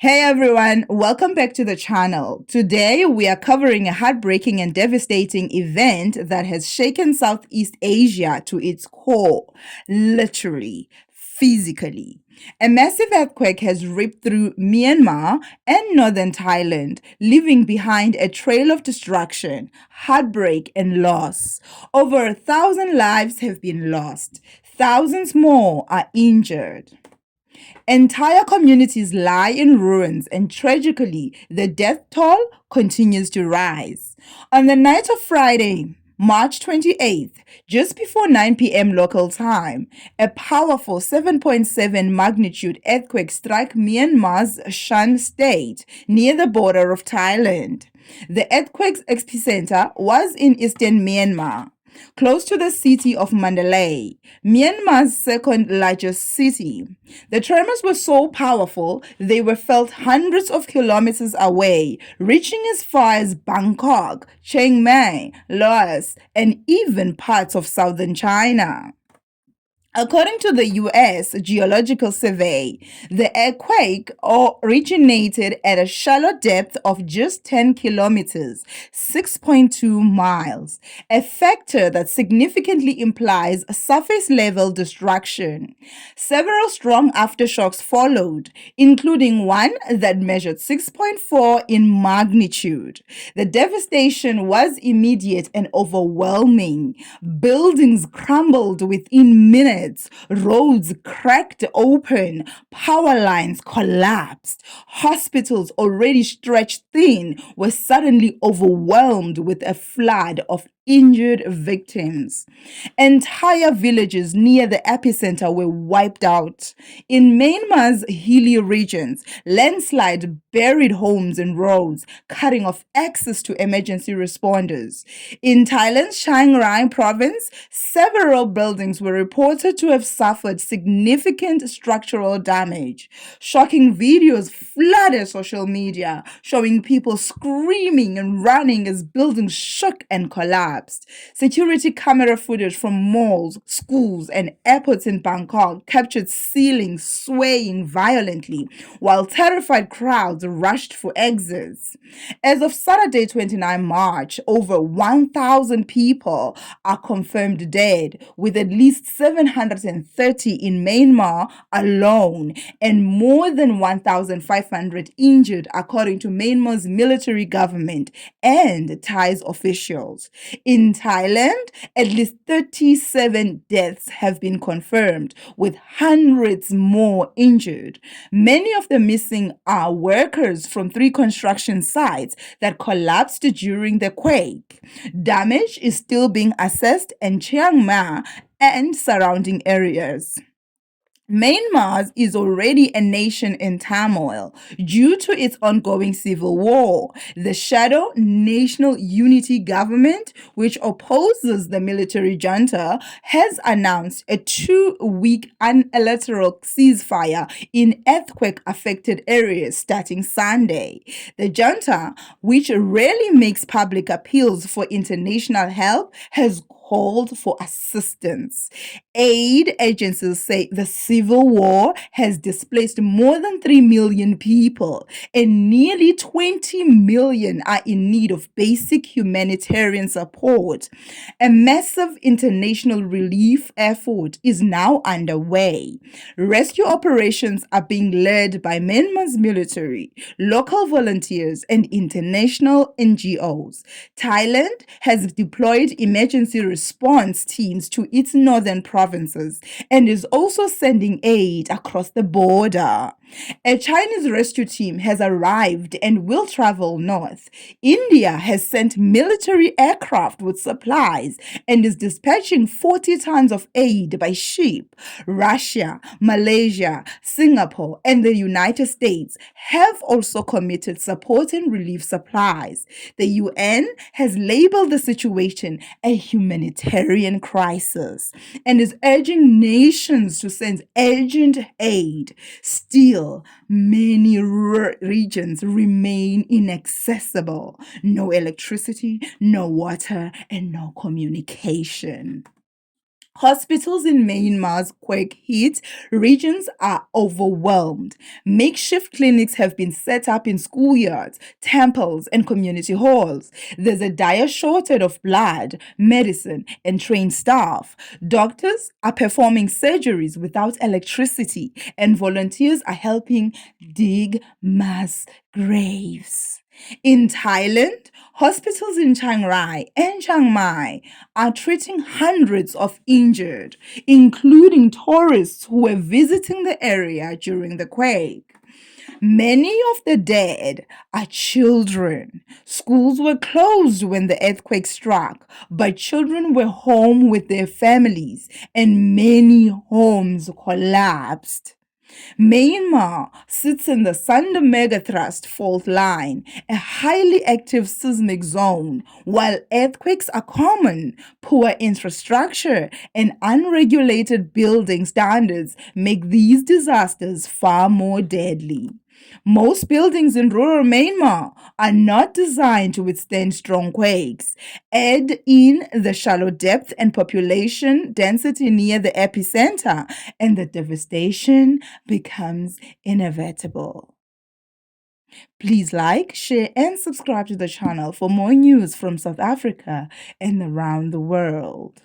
Hey everyone, welcome back to the channel. Today we are covering a heartbreaking and devastating event that has shaken Southeast Asia to its core, literally, physically. A massive earthquake has ripped through Myanmar and northern Thailand, leaving behind a trail of destruction, heartbreak, and loss. Over 1,000 lives have been lost. Thousands more are injured. Entire communities lie in ruins, and tragically, the death toll continues to rise. On the night of Friday, March 28th, just before 9 p.m. local time, a powerful 7.7 magnitude earthquake struck Myanmar's Shan state near the border of Thailand. The earthquake's epicenter was in eastern Myanmar, close to the city of Mandalay, Myanmar's second largest city. The tremors were so powerful they were felt hundreds of kilometers away, reaching as far as Bangkok, Chiang Mai, Laos, and even parts of southern China. According to the U.S. Geological Survey, the earthquake originated at a shallow depth of just 10 kilometers, 6.2 miles, a factor that significantly implies surface level destruction. Several strong aftershocks followed, including one that measured 6.4 in magnitude. The devastation was immediate and overwhelming. Buildings crumbled within minutes. Roads cracked open, power lines collapsed. Hospitals, already stretched thin, were suddenly overwhelmed with a flood of injured victims. Entire villages near the epicenter were wiped out. In Myanmar's hilly regions, landslide buried homes and roads, cutting off access to emergency responders. In Thailand's Chiang Rai province, several buildings were reported to have suffered significant structural damage. Shocking videos flooded social media, showing people screaming and running as buildings shook and collapsed. Security camera footage from malls, schools, and airports in Bangkok captured ceilings swaying violently, while terrified crowds rushed for exits. As of Saturday, 29 March, over 1,000 people are confirmed dead, with at least 730 in Myanmar alone, and more than 1,500 injured, according to Myanmar's military government and Thai's officials. In Thailand, at least 37 deaths have been confirmed, with hundreds more injured. Many of the missing are workers from 3 construction sites that collapsed during the quake. Damage is still being assessed in Chiang Mai and surrounding areas. Myanmar is already a nation in turmoil due to its ongoing civil war. The Shadow National Unity Government, which opposes the military junta, has announced a 2-week unilateral ceasefire in earthquake-affected areas starting Sunday. The junta, which rarely makes public appeals for international help, has called for assistance. Aid agencies say the civil war has displaced more than 3 million people, and nearly 20 million are in need of basic humanitarian support. A massive international relief effort is now underway. Rescue operations are being led by Myanmar's military, local volunteers, and international NGOs. Thailand has deployed emergency response teams to its northern provinces and is also sending aid across the border. A Chinese rescue team has arrived and will travel north. India has sent military aircraft with supplies and is dispatching 40 tons of aid by ship. Russia, Malaysia, Singapore, and the United States have also committed support and relief supplies. The UN has labeled the situation a humanitarian crisis and is urging nations to send urgent aid. Still, many regions remain inaccessible. No electricity, no water, and no communication. Hospitals in Myanmar's quake hit regions are overwhelmed. Makeshift clinics have been set up in schoolyards, temples, and community halls. There's a dire shortage of blood, medicine, and trained staff. Doctors are performing surgeries without electricity, and volunteers are helping dig mass graves. In Thailand, hospitals in Chiang Rai and Chiang Mai are treating hundreds of injured, including tourists who were visiting the area during the quake. Many of the dead are children. Schools were closed when the earthquake struck, but children were home with their families, and many homes collapsed. Myanmar sits in the Sunda Megathrust fault line, a highly active seismic zone. While earthquakes are common, poor infrastructure and unregulated building standards make these disasters far more deadly. Most buildings in rural Myanmar are not designed to withstand strong quakes. Add in the shallow depth and population density near the epicenter, and the devastation becomes inevitable. Please like, share, and subscribe to the channel for more news from South Africa and around the world.